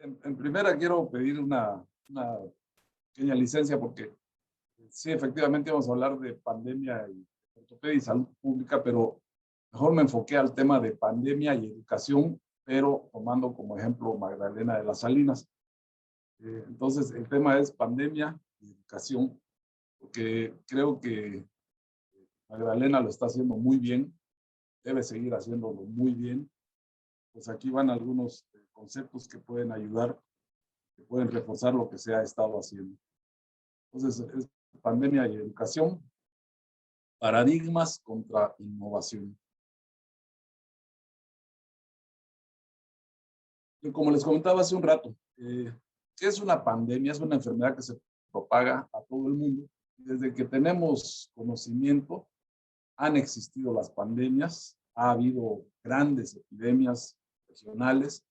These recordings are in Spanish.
En primera quiero pedir una pequeña licencia porque sí, efectivamente vamos a hablar de pandemia y ortopedia y salud pública, pero mejor me enfoqué al tema de pandemia y educación, pero tomando como ejemplo Magdalena de las Salinas. Entonces, el tema es pandemia y educación, porque creo que Magdalena lo está haciendo muy bien, debe seguir haciéndolo muy bien. Pues aquí van algunos conceptos que pueden ayudar, que pueden reforzar lo que se ha estado haciendo. Entonces, es pandemia y educación, paradigmas contra innovación. Y como les comentaba hace un rato, ¿qué es una pandemia? Es una enfermedad que se propaga a todo el mundo. Desde que tenemos conocimiento, han existido las pandemias, ha habido grandes epidemias regionales,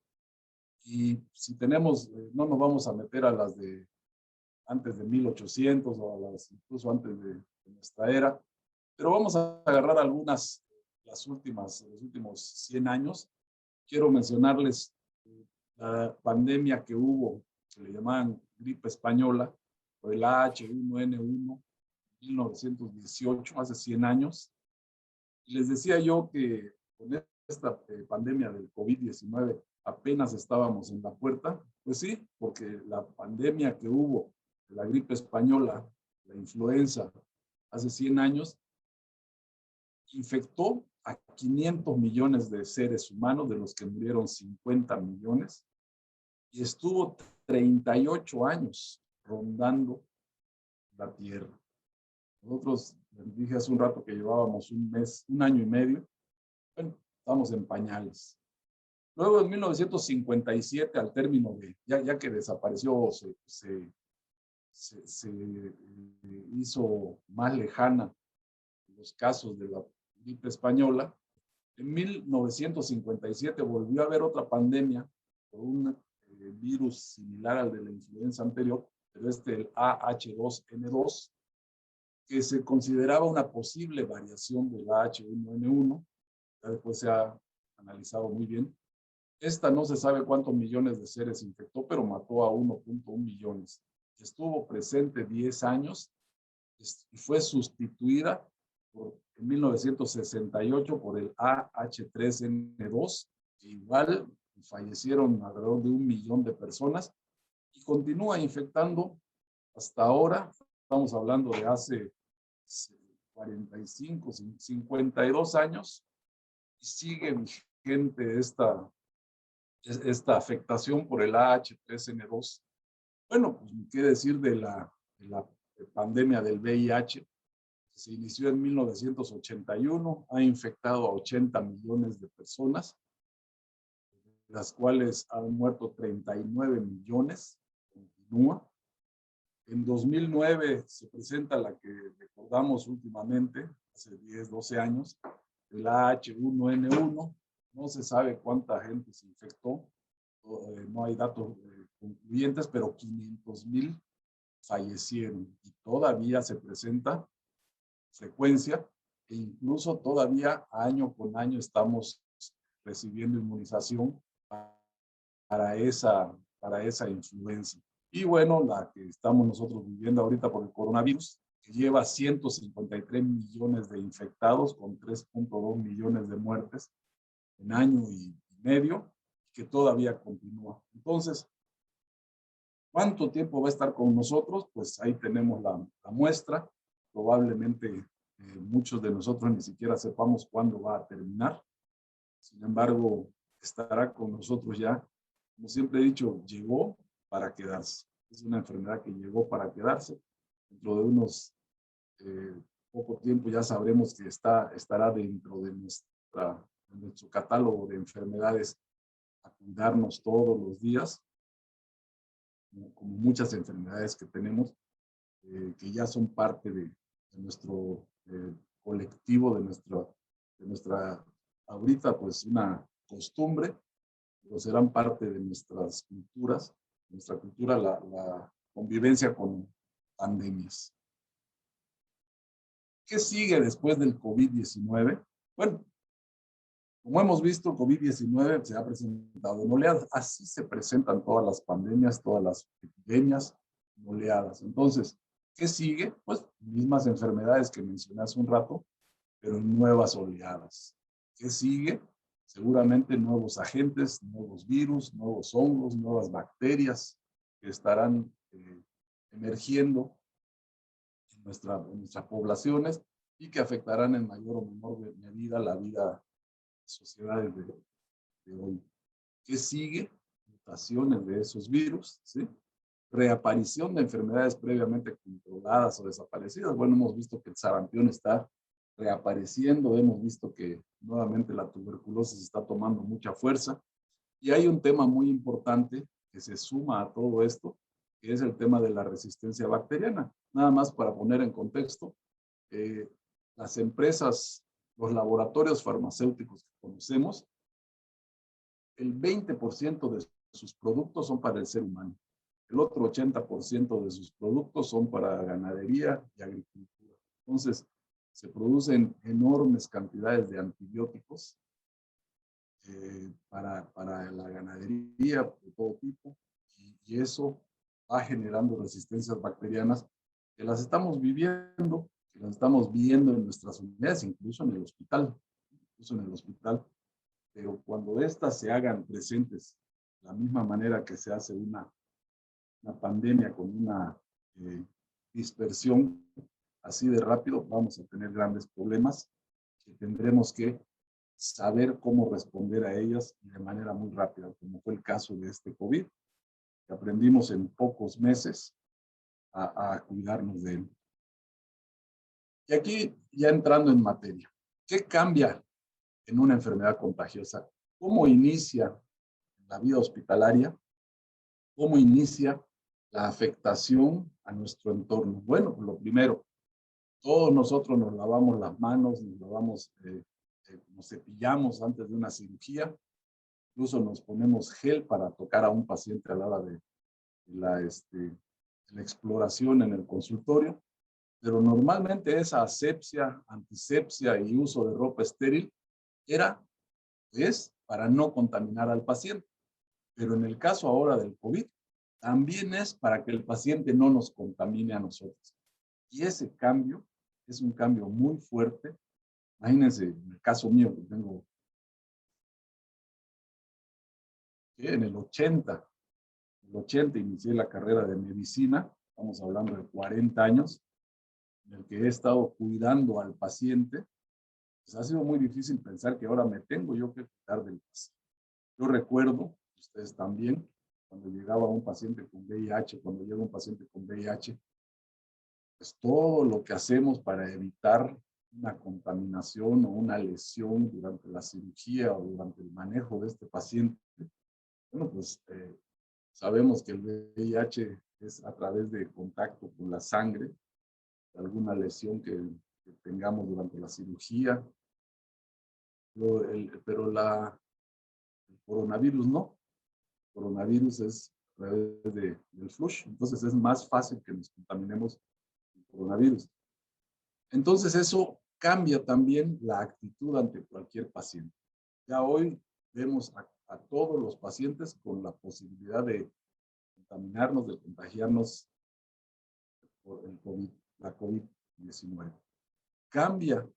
y si tenemos, no nos vamos a meter a las de antes de 1800 o a las incluso antes de nuestra era, pero vamos a agarrar algunas, las últimas, los últimos 100 años. Quiero mencionarles la pandemia que hubo, que le llamaban gripe española, o el H1N1, 1918, hace 100 años. Y les decía yo que con esta pandemia del COVID-19 apenas estábamos en la puerta. Pues sí, porque la pandemia que hubo de la gripe española, la influenza, hace 100 años, infectó a 500 millones de seres humanos, de los que murieron 50 millones, y estuvo 38 años rondando la Tierra. Nosotros, les dije hace un rato que llevábamos un mes, un año y medio. Bueno, estamos en pañales. Luego, en 1957, al término de, ya que desapareció, se hizo más lejana los casos de la gripe española, en 1957 volvió a haber otra pandemia por un virus similar al de la influenza anterior, pero el AH2N2, que se consideraba una posible variación del H1N1. Ya después se ha analizado muy bien. Esta no se sabe cuántos millones de seres infectó, pero mató a 1.1 millones. Estuvo presente 10 años y fue sustituida en 1968 por el AH3N2, que igual fallecieron alrededor de 1 millón de personas y continúa infectando hasta ahora. Estamos hablando de hace 45, 52 años, y sigue vigente esta afectación por el AH3N2. Bueno, pues qué decir de la pandemia del VIH, que se inició en 1981, ha infectado a 80 millones de personas, de las cuales han muerto 39 millones, continúa. En 2009 se presenta la que recordamos últimamente, hace 10, 12 años, el H1N1. No se sabe cuánta gente se infectó, no hay datos concluyentes, pero 500,000 fallecieron y todavía se presenta frecuencia, e incluso todavía año con año estamos recibiendo inmunización para esa influenza. Y bueno, la que estamos nosotros viviendo ahorita por el coronavirus, que lleva 153 millones de infectados con 3.2 millones de muertes en año y medio, que todavía continúa. Entonces, ¿cuánto tiempo va a estar con nosotros? Pues ahí tenemos la muestra. Probablemente muchos de nosotros ni siquiera sepamos cuándo va a terminar. Sin embargo, estará con nosotros ya. Como siempre he dicho, llegó para quedarse. Es una enfermedad que llegó para quedarse. Dentro de unos poco tiempo ya sabremos que estará dentro de nuestro catálogo de enfermedades a cuidarnos todos los días, como muchas enfermedades que tenemos, que ya son parte de nuestro colectivo, de nuestra, ahorita pues una costumbre, pero serán parte de nuestras culturas, nuestra cultura, la convivencia con pandemias. ¿Qué sigue después del COVID-19? Bueno, Como hemos visto, COVID-19 se ha presentado en oleadas. Así se presentan todas las pandemias, todas las epidemias en oleadas. Entonces, ¿qué sigue? Pues mismas enfermedades que mencioné hace un rato, pero en nuevas oleadas. ¿Qué sigue? Seguramente nuevos agentes, nuevos virus, nuevos hongos, nuevas bacterias que estarán emergiendo en nuestras poblaciones y que afectarán en mayor o menor medida la vida de sociedades de hoy. ¿Qué sigue? Mutaciones de esos virus, ¿sí? Reaparición de enfermedades previamente controladas o desaparecidas. Bueno, hemos visto que el sarampión está reapareciendo, hemos visto que nuevamente la tuberculosis está tomando mucha fuerza. Y hay un tema muy importante que se suma a todo esto, que es el tema de la resistencia bacteriana. Nada más para poner en contexto, las empresas, los laboratorios farmacéuticos que conocemos, el 20% de sus productos son para el ser humano. El otro 80% de sus productos son para ganadería y agricultura. Entonces, se producen enormes cantidades de antibióticos para la ganadería de todo tipo, y eso va generando resistencias bacterianas que las estamos viviendo, que las estamos viendo en nuestras unidades, incluso en el hospital, pero cuando estas se hagan presentes de la misma manera que se hace una pandemia con una dispersión así de rápido, vamos a tener grandes problemas que tendremos que saber cómo responder a ellas de manera muy rápida, como fue el caso de este COVID, que aprendimos en pocos meses a cuidarnos de él. Y aquí, ya entrando en materia, ¿qué cambia en una enfermedad contagiosa? ¿Cómo inicia la vida hospitalaria? ¿Cómo inicia la afectación a nuestro entorno? Bueno, lo primero, todos nosotros nos lavamos las manos, nos cepillamos antes de una cirugía, incluso nos ponemos gel para tocar a un paciente a la hora de la exploración en el consultorio, pero normalmente esa asepsia, antisepsia y uso de ropa estéril es para no contaminar al paciente. Pero en el caso ahora del COVID, también es para que el paciente no nos contamine a nosotros. Y ese cambio es un cambio muy fuerte. Imagínense, en el caso mío, que tengo en el 80 inicié la carrera de medicina, estamos hablando de 40 años, en el que he estado cuidando al paciente. Pues ha sido muy difícil pensar que ahora me tengo yo que cuidar del paciente. Yo recuerdo, ustedes también, cuando llegaba un paciente con VIH, cuando llega un paciente con VIH, pues todo lo que hacemos para evitar una contaminación o una lesión durante la cirugía o durante el manejo de este paciente, bueno, pues sabemos que el VIH es a través de contacto con la sangre, alguna lesión que tengamos durante la cirugía, pero el coronavirus no. El coronavirus es a través del flush, entonces es más fácil que nos contaminemos el coronavirus. Entonces eso cambia también la actitud ante cualquier paciente. Ya hoy vemos a todos los pacientes con la posibilidad de contaminarnos, de contagiarnos por el COVID, la COVID-19. Cambia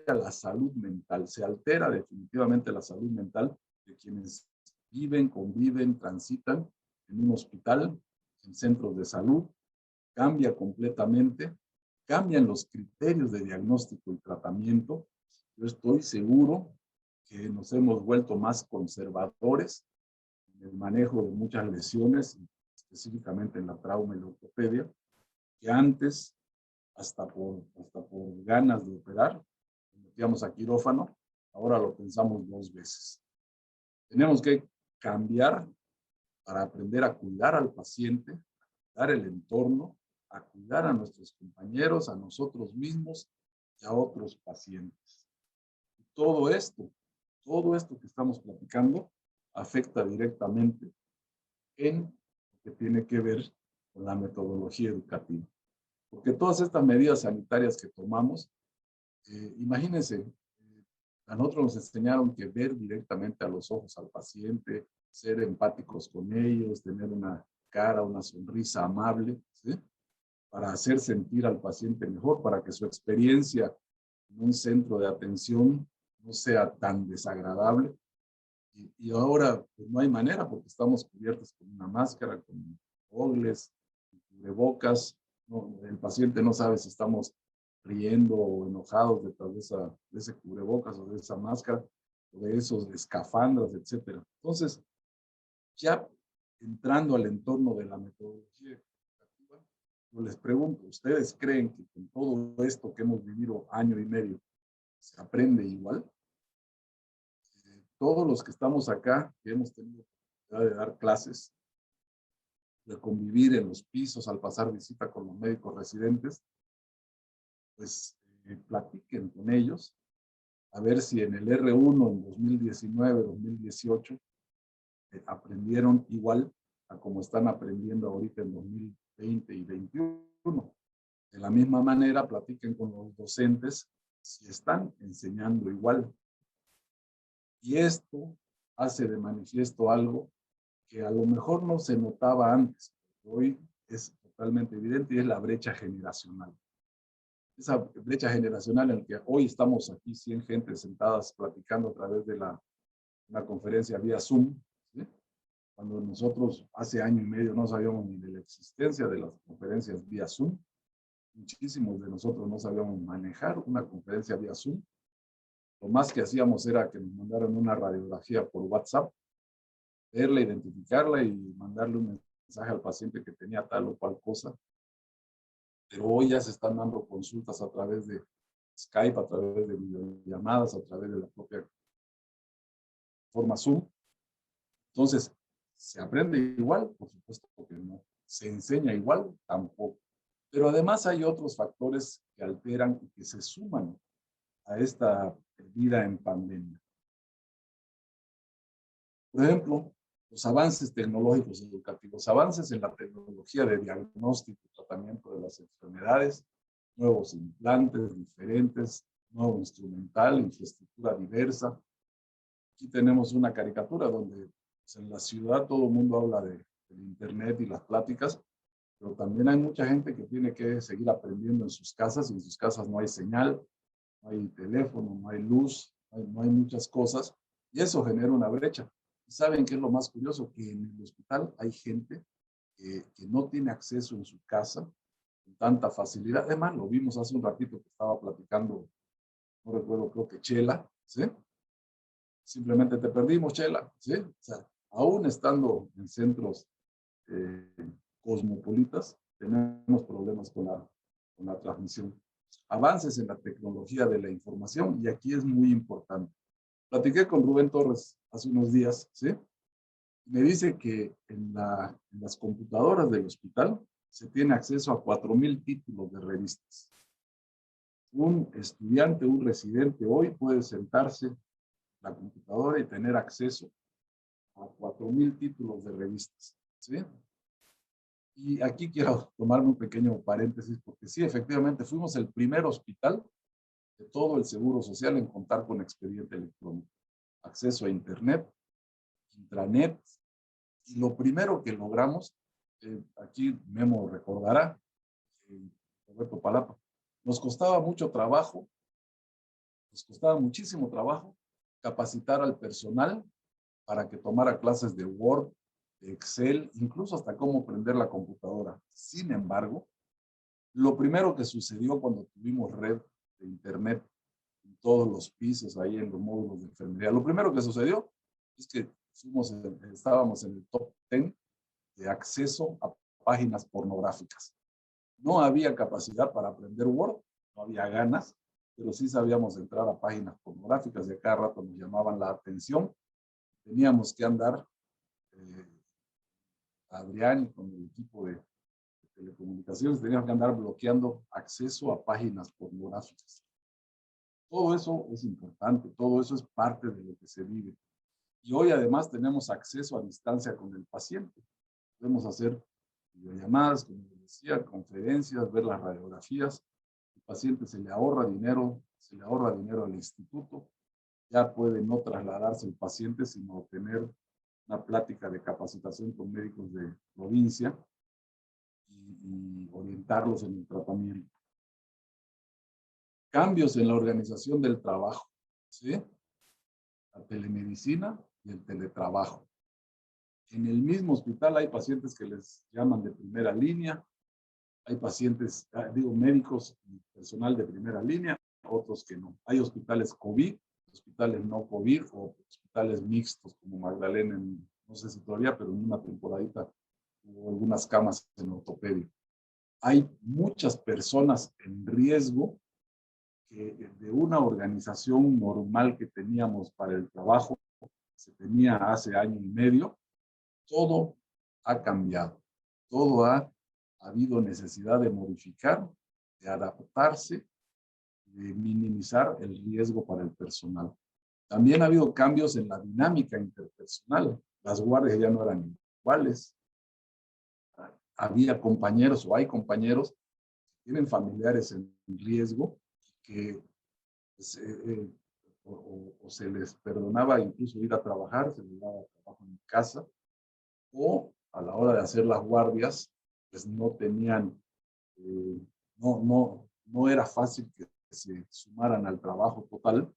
la salud mental, se altera definitivamente la salud mental de quienes viven, conviven, transitan en un hospital, en centros de salud, cambia completamente, cambian los criterios de diagnóstico y tratamiento. Yo estoy seguro que nos hemos vuelto más conservadores en el manejo de muchas lesiones, específicamente en la trauma y la ortopedia, que antes, hasta por ganas de operar, metíamos a quirófano, ahora lo pensamos 2 veces. Tenemos que cambiar para aprender a cuidar al paciente, a cuidar el entorno, a cuidar a nuestros compañeros, a nosotros mismos y a otros pacientes. Y todo esto que estamos platicando afecta directamente en lo que tiene que ver con la metodología educativa. Porque todas estas medidas sanitarias que tomamos, imagínense, A nosotros nos enseñaron que ver directamente a los ojos al paciente, ser empáticos con ellos, tener una cara, una sonrisa amable, ¿sí? Para hacer sentir al paciente mejor, para que su experiencia en un centro de atención no sea tan desagradable. Y ahora pues, no hay manera porque estamos cubiertos con una máscara, con gogles, cubrebocas. No, el paciente no sabe si estamos riendo o enojados detrás de ese cubrebocas o de esa máscara o de esos escafandras, etcétera. Entonces, ya entrando al entorno de la metodología educativa, yo les pregunto, ¿ustedes creen que con todo esto que hemos vivido año y medio se aprende igual? Todos los que estamos acá, que hemos tenido la oportunidad de dar clases, de convivir en los pisos al pasar visita con los médicos residentes, pues platiquen con ellos, a ver si en el R1 en 2019, 2018, aprendieron igual a como están aprendiendo ahorita en 2020 y 2021. De la misma manera, platiquen con los docentes si están enseñando igual. Y esto hace de manifiesto algo que a lo mejor no se notaba antes, pero hoy es totalmente evidente y es la brecha generacional. Esa brecha generacional en la que hoy estamos aquí 100 gente sentadas platicando a través de una conferencia vía Zoom, ¿sí? Cuando nosotros hace año y medio no sabíamos ni de la existencia de las conferencias vía Zoom, muchísimos de nosotros no sabíamos manejar una conferencia vía Zoom. Lo más que hacíamos era que nos mandaran una radiografía por WhatsApp, verla, identificarla y mandarle un mensaje al paciente que tenía tal o cual cosa. Pero hoy ya se están dando consultas a través de Skype, a través de videollamadas, a través de la propia forma Zoom. Entonces, ¿se aprende igual? Por supuesto que no. ¿Se enseña igual? Tampoco. Pero además hay otros factores que alteran y que se suman a esta vida en pandemia. Por ejemplo, los avances tecnológicos educativos, avances en la tecnología de diagnóstico y tratamiento de las enfermedades, nuevos implantes diferentes, nuevo instrumental, infraestructura diversa. Aquí tenemos una caricatura donde pues, en la ciudad todo el mundo habla del internet y las pláticas, pero también hay mucha gente que tiene que seguir aprendiendo en sus casas y en sus casas no hay señal, no hay teléfono, no hay luz, no hay muchas cosas y eso genera una brecha. ¿Y saben qué es lo más curioso? Que en el hospital hay gente que no tiene acceso en su casa con tanta facilidad. Además, lo vimos hace un ratito que estaba platicando, no recuerdo, creo que Chela, ¿sí? Simplemente te perdimos, Chela, ¿sí? O sea, aún estando en centros eh, cosmopolitas, tenemos problemas con la transmisión. Avances en la tecnología de la información, y aquí es muy importante. Platiqué con Rubén Torres hace unos días, ¿sí? Me dice que en las computadoras del hospital se tiene acceso a 4,000 títulos de revistas. Un estudiante, un residente hoy puede sentarse en la computadora y tener acceso a 4,000 títulos de revistas, ¿sí? Y aquí quiero tomarme un pequeño paréntesis porque sí, efectivamente, fuimos el primer hospital de todo el Seguro Social en contar con expediente electrónico, acceso a Internet, intranet, y lo primero que logramos, aquí Memo recordará, Roberto Palapa, nos costaba mucho trabajo, nos costaba muchísimo trabajo capacitar al personal para que tomara clases de Word, de Excel, incluso hasta cómo prender la computadora. Sin embargo, lo primero que sucedió cuando tuvimos red de Internet en todos los pisos, ahí en los módulos de enfermería, lo primero que sucedió es que estábamos en el top 10 de acceso a páginas pornográficas. No había capacidad para aprender Word, no había ganas, pero sí sabíamos entrar a páginas pornográficas y a cada rato nos llamaban la atención. Teníamos que andar, Adrián y con el equipo de telecomunicaciones, teníamos que andar bloqueando acceso a páginas pornográficas. Todo eso es importante, todo eso es parte de lo que se vive. Y hoy además tenemos acceso a distancia con el paciente. Podemos hacer videollamadas, como les decía, conferencias, ver las radiografías. El paciente se le ahorra dinero al instituto. ya puede no trasladarse el paciente, sino tener una plática de capacitación con médicos de provincia y orientarlos en el tratamiento. Cambios en la organización del trabajo, ¿sí? La telemedicina y el teletrabajo. En el mismo hospital hay pacientes que les llaman de primera línea, hay pacientes, digo, médicos y personal de primera línea, otros que no. Hay hospitales COVID, hospitales no COVID o hospitales mixtos como Magdalena, no sé si todavía, pero en una temporadita hubo algunas camas en ortopedia. Hay muchas personas en riesgo que de una organización normal que teníamos para el trabajo, se tenía hace año y medio, todo ha cambiado. Todo ha habido necesidad de modificar, de adaptarse, de minimizar el riesgo para el personal. También ha habido cambios en la dinámica interpersonal. Las guardias ya no eran iguales. Había compañeros o hay compañeros que tienen familiares en riesgo que o se les perdonaba incluso ir a trabajar, se les daba trabajo en casa, o a la hora de hacer las guardias, pues no tenían, no era fácil que se sumaran al trabajo total,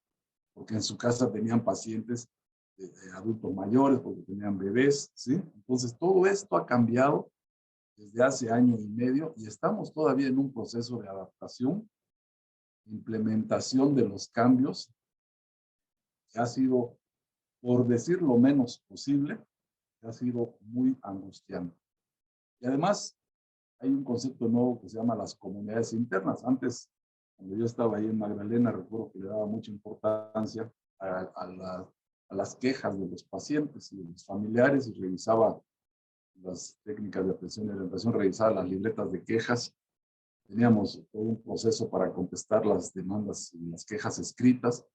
porque en su casa tenían pacientes adultos mayores, porque tenían bebés, ¿sí? Entonces todo esto ha cambiado desde hace año y medio y estamos todavía en un proceso de adaptación, implementación de los cambios, que ha sido, por decir lo menos posible, ha sido muy angustiante. Y además, hay un concepto nuevo que se llama las comunidades internas. Antes, cuando yo estaba ahí en Magdalena, recuerdo que le daba mucha importancia a las quejas de los pacientes y de los familiares y revisaba las técnicas de atención y orientación, revisaba las libretas de quejas. Teníamos todo un proceso para contestar las demandas y las quejas escritas.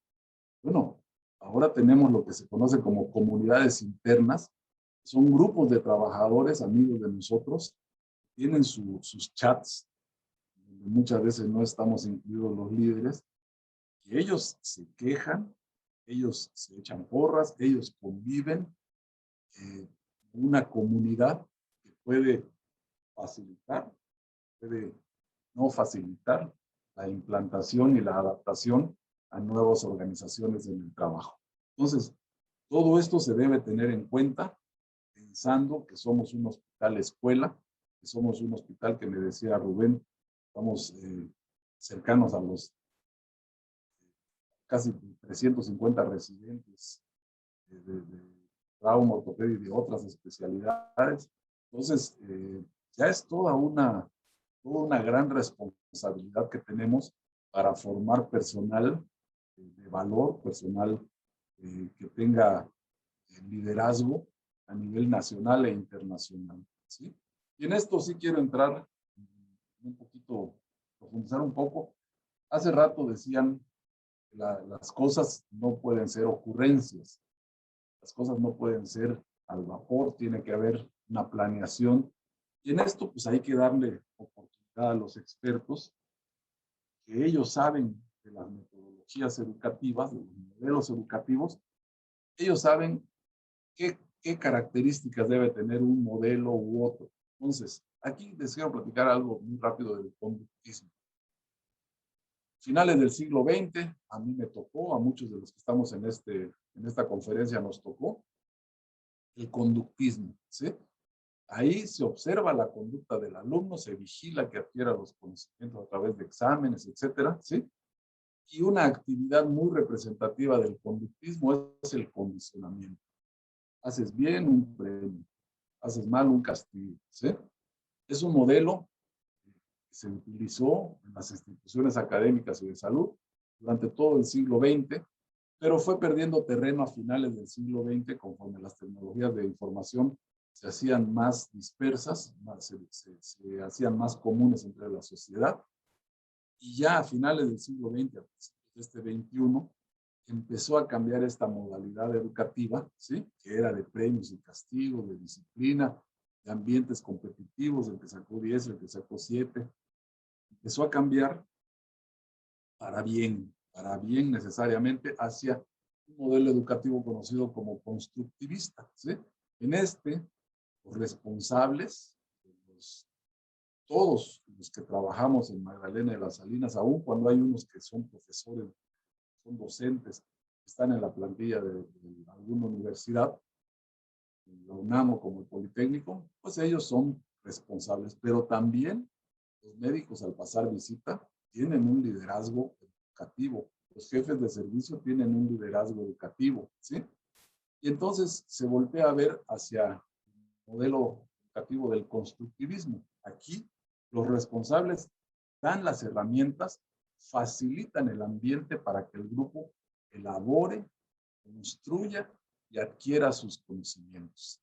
Bueno, ahora tenemos lo que se conoce como comunidades internas. Son grupos de trabajadores, amigos de nosotros, tienen sus chats, donde muchas veces no estamos incluidos los líderes, y ellos se quejan, ellos se echan porras, ellos conviven, una comunidad que puede facilitar, puede no facilitar la implantación y la adaptación a nuevas organizaciones en el trabajo. Entonces, todo esto se debe tener en cuenta pensando que somos un hospital escuela, que somos un hospital que me decía Rubén, estamos cercanos a los casi 350 residentes de trauma, ortopedia y de otras especialidades. Entonces, ya es toda una gran responsabilidad que tenemos para formar personal de valor, personal que tenga liderazgo a nivel nacional e internacional, ¿sí? Y en esto sí quiero entrar un poquito, profundizar un poco. Hace rato decían que las cosas no pueden ser ocurrencias, las cosas no pueden ser al vapor, tiene que haber una planeación. Y en esto pues hay que darle oportunidad a los expertos, que ellos saben de las metodologías educativas, de los modelos educativos, ellos saben qué características debe tener un modelo u otro. Entonces, aquí les quiero platicar algo muy rápido del conductismo. Finales del siglo XX, a mí me tocó, a muchos de los que estamos en esta conferencia nos tocó, el conductismo, ¿sí? Ahí se observa la conducta del alumno, se vigila que adquiera los conocimientos a través de exámenes, etcétera, ¿sí? Y una actividad muy representativa del conductismo es el condicionamiento. Haces bien, un premio. Haces mal, un castigo, ¿sí? Es un modelo que se utilizó en las instituciones académicas y de salud durante todo el siglo XX, pero fue perdiendo terreno a finales del siglo XX conforme las tecnologías de información se hacían más dispersas, se hacían más comunes entre la sociedad. Y ya a finales del siglo XX, a principios de este XXI, empezó a cambiar esta modalidad educativa, ¿sí? Que era de premios y castigos, de disciplina, de ambientes competitivos, el que sacó 10, el que sacó 7. Empezó a cambiar para bien necesariamente hacia un modelo educativo conocido como constructivista, ¿sí? En este, los responsables, todos los que trabajamos en Magdalena de las Salinas, aún cuando hay unos que son profesores, son docentes, están en la plantilla de alguna universidad, la UNAM o como el Politécnico, pues ellos son responsables, pero también los médicos al pasar visita tienen un liderazgo educativo, los jefes de servicio tienen un liderazgo educativo, ¿sí? Y entonces se voltea a ver hacia el modelo educativo del constructivismo. Aquí los responsables dan las herramientas, facilitan el ambiente para que el grupo elabore, construya y adquiera sus conocimientos.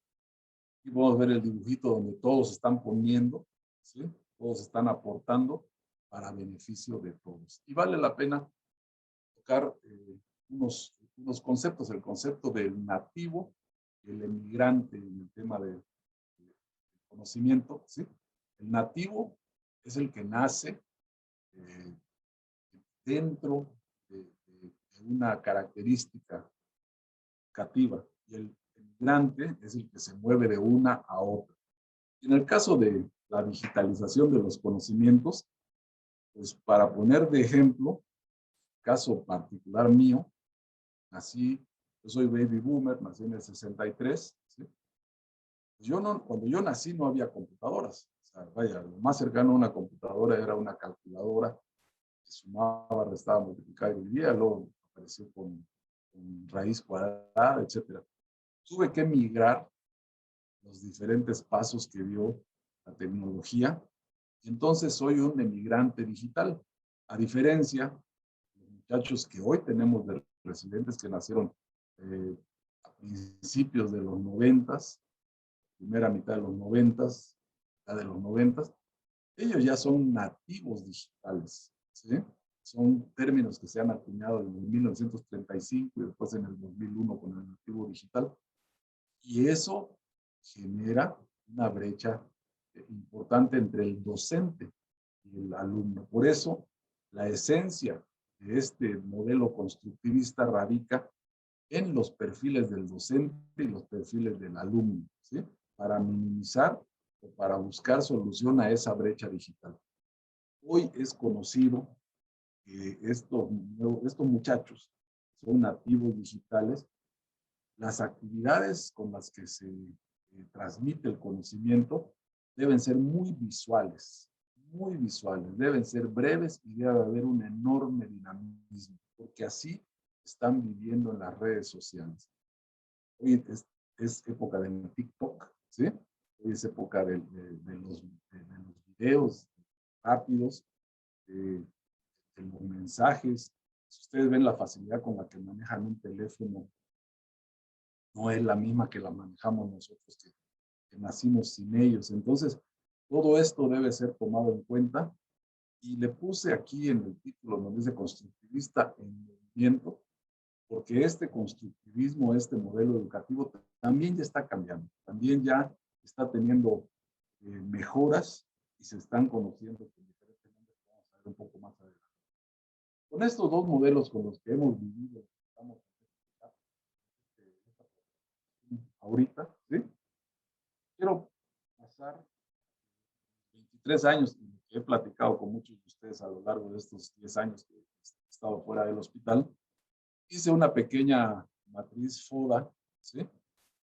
Y podemos ver el dibujito donde todos están poniendo, ¿sí? Todos están aportando para beneficio de todos. Y vale la pena tocar unos conceptos, el concepto del nativo, el emigrante en el tema de conocimiento, ¿sí? El nativo es el que nace eh, dentro de una característica educativa y el emigrante es el que se mueve de una a otra. En el caso de la digitalización de los conocimientos, pues para poner de ejemplo, caso particular mío, yo soy baby boomer, nací en el 63, ¿sí? Cuando yo nací no había computadoras. O sea, vaya, lo más cercano a una computadora era una calculadora que sumaba, restaba, multiplicaba y dividía, luego apareció con raíz cuadrada, etc. Tuve que migrar los diferentes pasos que dio la tecnología. Entonces soy un emigrante digital. A diferencia de los muchachos que hoy tenemos de residentes que nacieron a principios de los 90s, primera mitad de los 90s, mitad de los 90s, ellos ya son nativos digitales, ¿sí? Son términos que se han acuñado en 1935 y después en el 2001 con el nativo digital. Y eso genera una brecha importante entre el docente y el alumno. Por eso, la esencia de este modelo constructivista radica en los perfiles del docente y los perfiles del alumno, ¿sí? Para minimizar o para buscar solución a esa brecha digital. Hoy es conocido que estos muchachos son nativos digitales. Las actividades con las que se transmite el conocimiento deben ser muy visuales, deben ser breves y debe haber un enorme dinamismo, porque así están viviendo en las redes sociales. Hoy es época del TikTok, ¿sí? Hoy es época de los videos rápidos, de los mensajes. Si ustedes ven la facilidad con la que manejan un teléfono, no es la misma que la manejamos nosotros que nacimos sin ellos. Entonces, todo esto debe ser tomado en cuenta y le puse aquí en el título donde dice constructivista en movimiento, porque este constructivismo, este modelo educativo también ya está cambiando, también ya está teniendo mejoras y se están conociendo con diferentes nombres que vamos a ver un poco más adelante. Con estos dos modelos con los que hemos vivido, estamos ahorita, ¿sí? Quiero pasar 23 años que he platicado con muchos de ustedes a lo largo de estos 10 años que he estado fuera del hospital. Hice una pequeña matriz FODA, ¿sí?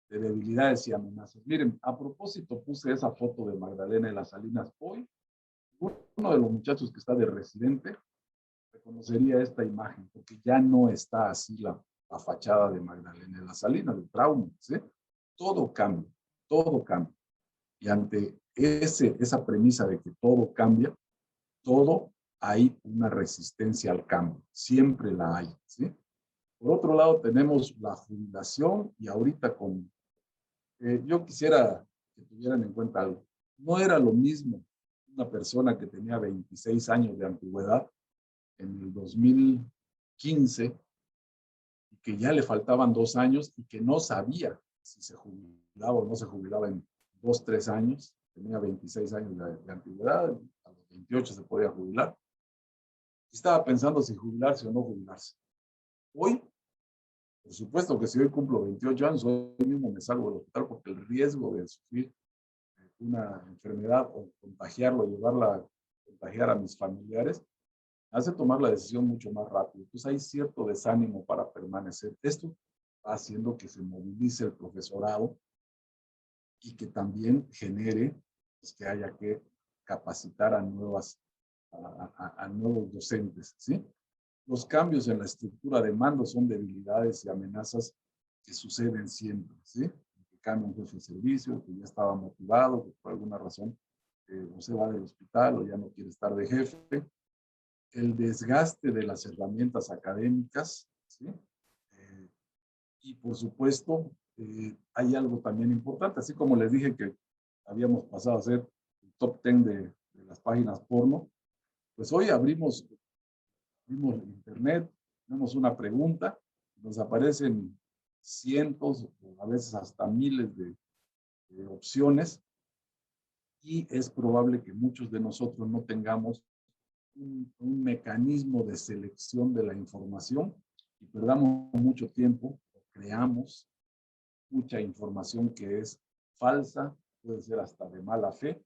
De debilidades y amenazas. Miren, a propósito puse esa foto de Magdalena de las Salinas. Hoy, uno de los muchachos que está de residente reconocería esta imagen, porque ya no está así la fachada de Magdalena de las Salinas, el trauma, ¿sí? Todo cambia, todo cambia. Y ante esa premisa de que todo cambia, todo hay una resistencia al cambio, siempre la hay, ¿sí? Por otro lado, tenemos la jubilación y ahorita yo quisiera que tuvieran en cuenta algo. No era lo mismo una persona que tenía 26 años de antigüedad en el 2015 y que ya le faltaban 2 años y que no sabía si se jubilaba o no se jubilaba en 2, 3 años. Tenía 26 años de antigüedad, a los 28 se podía jubilar. Estaba pensando si jubilarse o no jubilarse. Hoy Por supuesto que si hoy cumplo 28 años, hoy mismo me salgo del hospital porque el riesgo de sufrir una enfermedad o contagiarlo, llevarla a contagiar a mis familiares, hace tomar la decisión mucho más rápido. Entonces hay cierto desánimo para permanecer. Esto va haciendo que se movilice el profesorado y que también genere pues, que haya que capacitar a nuevos docentes, ¿sí? Los cambios en la estructura de mando son debilidades y amenazas que suceden siempre, ¿sí? Que cambia un jefe de servicio, que ya estaba motivado, que por alguna razón o se va del hospital o ya no quiere estar de jefe. El desgaste de las herramientas académicas, ¿sí? Y por supuesto, hay algo también importante, así como les dije que habíamos pasado a ser el top 10 de las páginas porno, pues hoy abrimos internet, tenemos una pregunta, nos aparecen cientos, o a veces hasta miles de opciones, y es probable que muchos de nosotros no tengamos un mecanismo de selección de la información y perdamos mucho tiempo, creamos mucha información que es falsa, puede ser hasta de mala fe.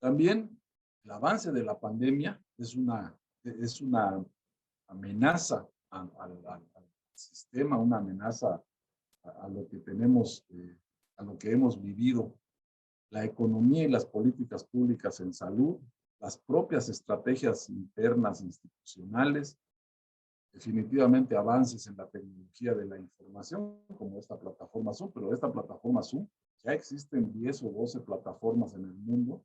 También el avance de la pandemia es una amenaza al sistema, una amenaza a lo que tenemos, a lo que hemos vivido. La economía y las políticas públicas en salud, las propias estrategias internas institucionales, definitivamente avances en la tecnología de la información, como esta plataforma Zoom, pero esta plataforma Zoom, ya existen 10 o 12 plataformas en el mundo.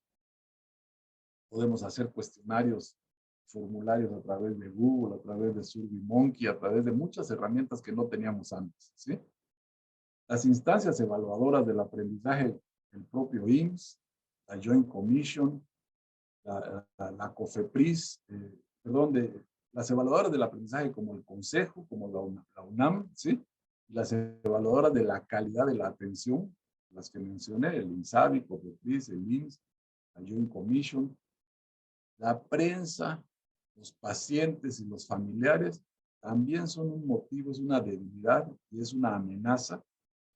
Podemos hacer cuestionarios, formularios a través de Google, a través de SurveyMonkey, a través de muchas herramientas que no teníamos antes, ¿sí? Las instancias evaluadoras del aprendizaje, el propio IMSS, la Joint Commission, la COFEPRIS, las evaluadoras del aprendizaje como el Consejo, como la UNAM, ¿sí? Las evaluadoras de la calidad de la atención, las que mencioné, el INSABI, COFEPRIS, el IMSS, la Joint Commission, la prensa, los pacientes y los familiares también son un motivo, es una debilidad y es una amenaza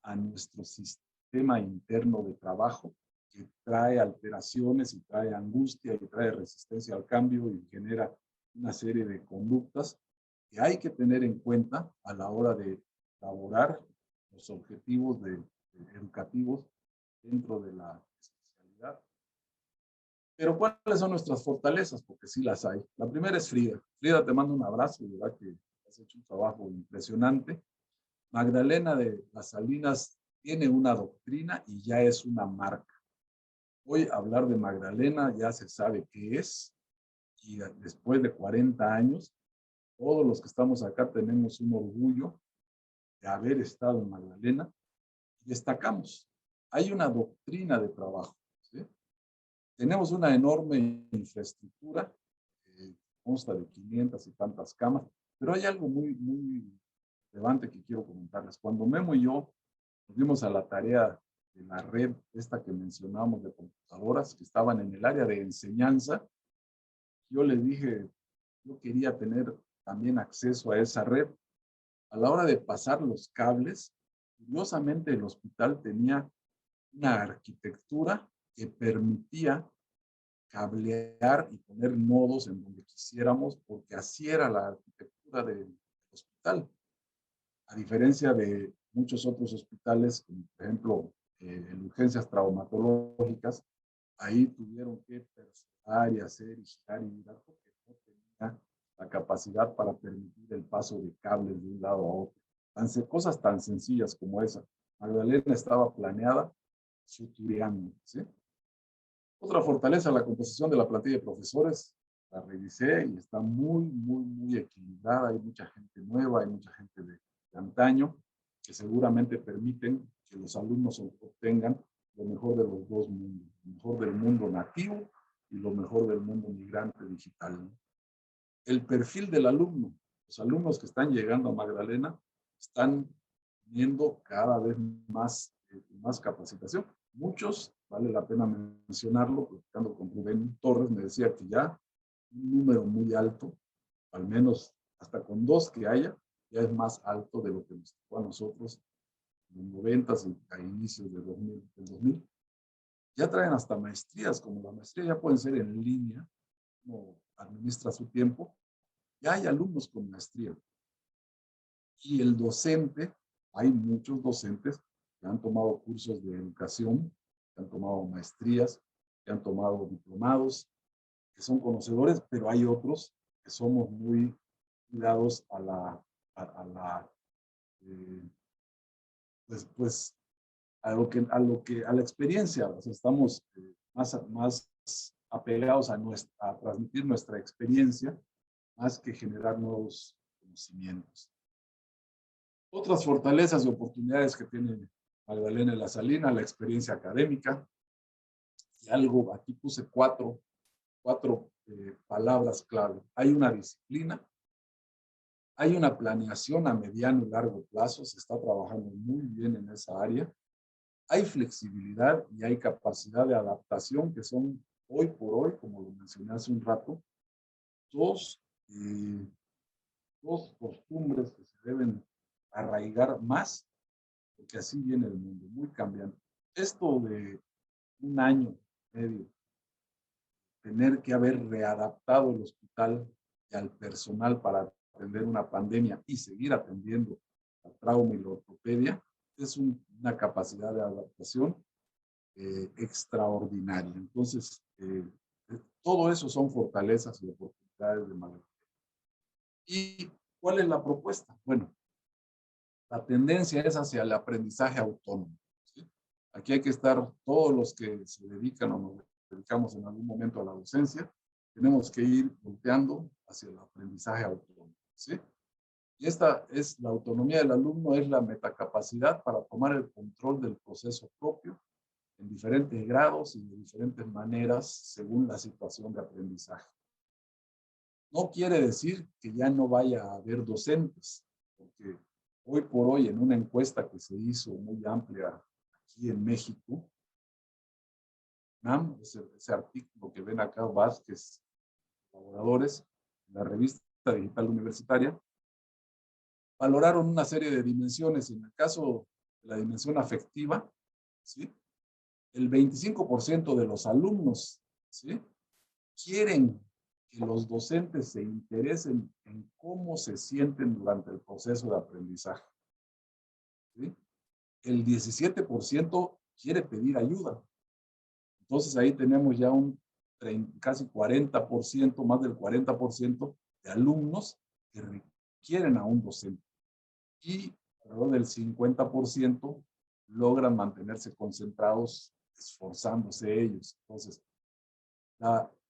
a nuestro sistema interno de trabajo que trae alteraciones y trae angustia y trae resistencia al cambio y genera una serie de conductas que hay que tener en cuenta a la hora de elaborar los objetivos educativos dentro de la especialidad. Pero ¿cuáles son nuestras fortalezas? Porque sí las hay. La primera es Frida. Frida, te mando un abrazo, de verdad que has hecho un trabajo impresionante. Magdalena de las Salinas tiene una doctrina y ya es una marca. Hoy hablar de Magdalena ya se sabe qué es, y después de 40 años, todos los que estamos acá tenemos un orgullo de haber estado en Magdalena y destacamos. Hay una doctrina de trabajo, ¿sí? Tenemos una enorme infraestructura, consta de 500 y tantas camas, pero hay algo muy relevante que quiero comentarles. Cuando Memo y yo nos dimos a la tarea de la red, esta que mencionamos de computadoras, que estaban en el área de enseñanza, yo les dije, yo quería tener también acceso a esa red. A la hora de pasar los cables, curiosamente el hospital tenía una arquitectura que permitía cablear y poner nodos en donde quisiéramos, porque así era la arquitectura del hospital. A diferencia de muchos otros hospitales, como por ejemplo en urgencias traumatológicas, ahí tuvieron que perforar y hacer y girar y mirar porque no tenía la capacidad para permitir el paso de cables de un lado a otro. Cosas tan sencillas como esa. Magdalena estaba planeada sutureando, ¿sí? Otra fortaleza, la composición de la plantilla de profesores. La revisé y está muy equilibrada. Hay mucha gente nueva, hay mucha gente de antaño que seguramente permiten que los alumnos obtengan lo mejor de los dos mundos, lo mejor del mundo nativo y lo mejor del mundo migrante digital. El perfil del alumno. Los alumnos que están llegando a Magdalena están teniendo cada vez más capacitación. Muchos, vale la pena mencionarlo, platicando con Rubén Torres, me decía que ya un número muy alto, al menos hasta con 2 que haya, ya es más alto de lo que nos tocó a nosotros en los 90 y a inicios del 2000. Ya traen hasta maestrías, como la maestría ya pueden ser en línea, como administra su tiempo, ya hay alumnos con maestría. Y el docente, hay muchos docentes que han tomado cursos de educación, que han tomado maestrías, que han tomado diplomados, que son conocedores, pero hay otros que somos muy ligados a la pues a la experiencia. O sea, estamos más apegados a transmitir nuestra experiencia más que generar nuevos conocimientos. Otras fortalezas y oportunidades que tiene Magdalena de la Salina, la experiencia académica, y algo, aquí puse cuatro palabras clave. Hay una disciplina, hay una planeación a mediano y largo plazo, se está trabajando muy bien en esa área, hay flexibilidad y hay capacidad de adaptación, que son hoy por hoy, como lo mencioné hace un rato, dos costumbres que se deben arraigar más, porque así viene el mundo, muy cambiante. Esto de un año y medio, tener que haber readaptado el hospital y al personal para atender una pandemia y seguir atendiendo al trauma y la ortopedia, es una capacidad de adaptación extraordinaria. Entonces, todo eso son fortalezas y oportunidades de Magdalena. ¿Y cuál es la propuesta? Bueno, la tendencia es hacia el aprendizaje autónomo, ¿sí? Aquí hay que estar todos los que se dedican o nos dedicamos en algún momento a la docencia, tenemos que ir volteando hacia el aprendizaje autónomo, ¿sí? Y esta es la autonomía del alumno, es la metacapacidad para tomar el control del proceso propio en diferentes grados y de diferentes maneras según la situación de aprendizaje. No quiere decir que ya no vaya a haber docentes, porque hoy por hoy en una encuesta que se hizo muy amplia aquí en México, ese artículo que ven acá, Vázquez, colaboradores, la revista digital universitaria, valoraron una serie de dimensiones. En el caso de la dimensión afectiva, ¿sí? El 25% de los alumnos, ¿sí?, quieren que los docentes se interesen en cómo se sienten durante el proceso de aprendizaje, ¿sí? El 17% quiere pedir ayuda. Entonces ahí tenemos ya casi 40%, más del 40% de alumnos que requieren a un docente. Y alrededor del 50% logran mantenerse concentrados, esforzándose ellos. Entonces,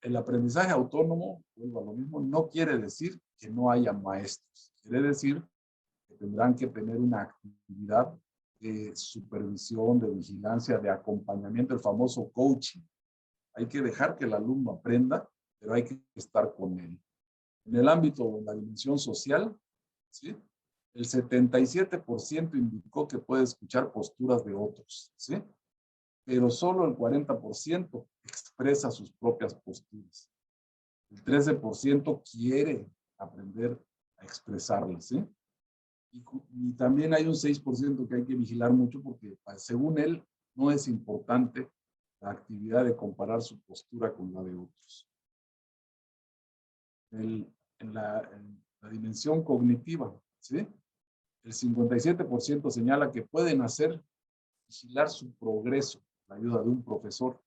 el aprendizaje autónomo, vuelvo a lo mismo, no quiere decir que no haya maestros. Quiere decir que tendrán que tener una actividad de supervisión, de vigilancia, de acompañamiento, el famoso coaching. Hay que dejar que el alumno aprenda, pero hay que estar con él. En el ámbito de la dimensión social, ¿sí?, el 77% indicó que puede escuchar posturas de otros, ¿sí?, pero solo el 40% expresa sus propias posturas. El 13% quiere aprender a expresarlas, ¿sí? Y también hay un 6% que hay que vigilar mucho porque, según él, no es importante la actividad de comparar su postura con la de otros. En la dimensión cognitiva, ¿sí?, el 57% señala que pueden vigilar su progreso con la ayuda de un profesor.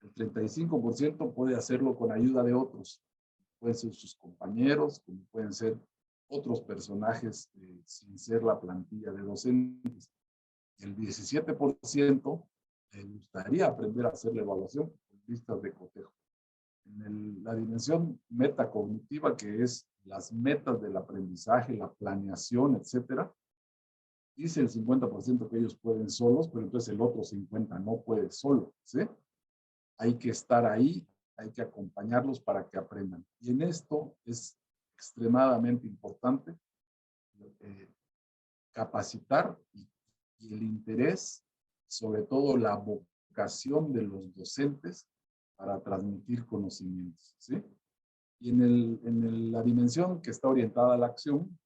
El 35% puede hacerlo con ayuda de otros. Pueden ser sus compañeros, como pueden ser otros personajes sin ser la plantilla de docentes. El 17% le gustaría aprender a hacer la evaluación con listas de cotejo. En la dimensión metacognitiva, que es las metas del aprendizaje, la planeación, etcétera, dice el 50% que ellos pueden solos, pero entonces el otro 50% no puede solo, ¿sí? Hay que estar ahí, hay que acompañarlos para que aprendan. Y en esto es extremadamente importante capacitar y el interés, sobre todo la vocación de los docentes para transmitir conocimientos, ¿sí? Y la dimensión que está orientada a la acción,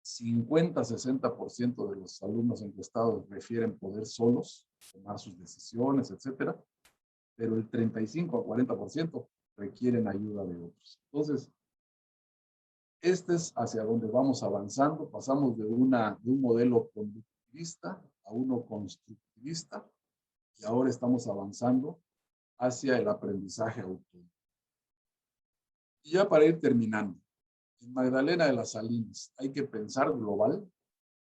50-60% de los alumnos encuestados refieren poder solos tomar sus decisiones, etcétera, pero el 35-40% requieren ayuda de otros. Entonces, este es hacia donde vamos avanzando. Pasamos de un modelo conductivista a uno constructivista y ahora estamos avanzando hacia el aprendizaje autónomo. Y ya para ir terminando, en Magdalena de las Salinas hay que pensar global,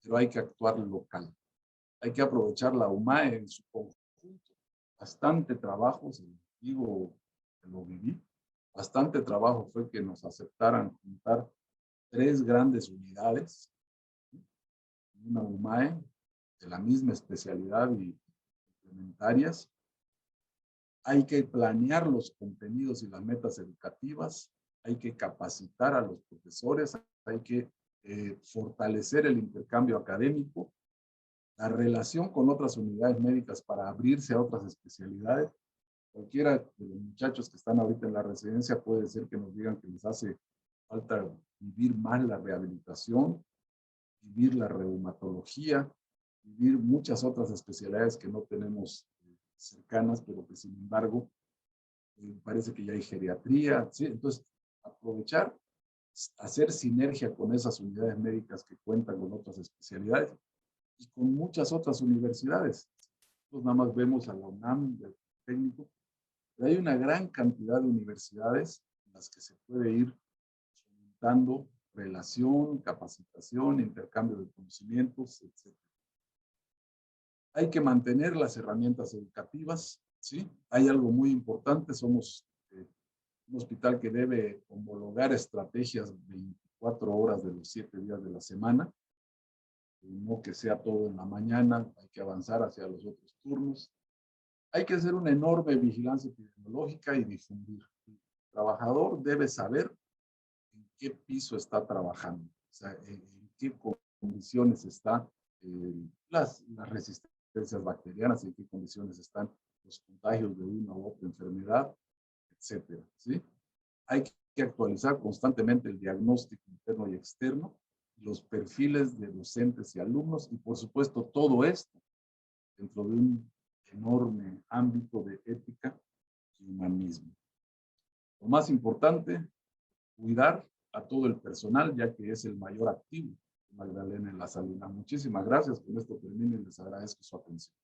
pero hay que actuar local. Hay que aprovechar la UMAE en su conjunto. Bastante trabajo, se lo digo, que lo viví, bastante trabajo fue que nos aceptaran juntar 3 grandes unidades, una UMAE de la misma especialidad y complementarias. Hay que planear los contenidos y las metas educativas, hay que capacitar a los profesores, hay que fortalecer el intercambio académico, la relación con otras unidades médicas para abrirse a otras especialidades. Cualquiera de los muchachos que están ahorita en la residencia puede ser que nos digan que les hace falta vivir más la rehabilitación, vivir la reumatología, vivir muchas otras especialidades que no tenemos cercanas, pero que sin embargo parece que ya hay geriatría, ¿sí? Entonces, aprovechar, hacer sinergia con esas unidades médicas que cuentan con otras especialidades y con muchas otras universidades. Nosotros nada más vemos a la UNAM, del técnico, pero hay una gran cantidad de universidades en las que se puede ir dando relación, capacitación, intercambio de conocimientos, etc. Hay que mantener las herramientas educativas, ¿sí? Hay algo muy importante, somos un hospital que debe homologar estrategias 24 horas de los 7 días de la semana, no que sea todo en la mañana, hay que avanzar hacia los otros turnos. Hay que hacer una enorme vigilancia epidemiológica y difundir. El trabajador debe saber en qué piso está trabajando, o sea, en qué condiciones están las resistencias bacterianas, en qué condiciones están los contagios de una u otra enfermedad, etcétera, ¿sí? Hay que actualizar constantemente el diagnóstico interno y externo, los perfiles de docentes y alumnos y, por supuesto, todo esto dentro de un enorme ámbito de ética y humanismo. Lo más importante, cuidar a todo el personal, ya que es el mayor activo de Magdalena en la Salinas. Muchísimas gracias. Con esto termino y les agradezco su atención.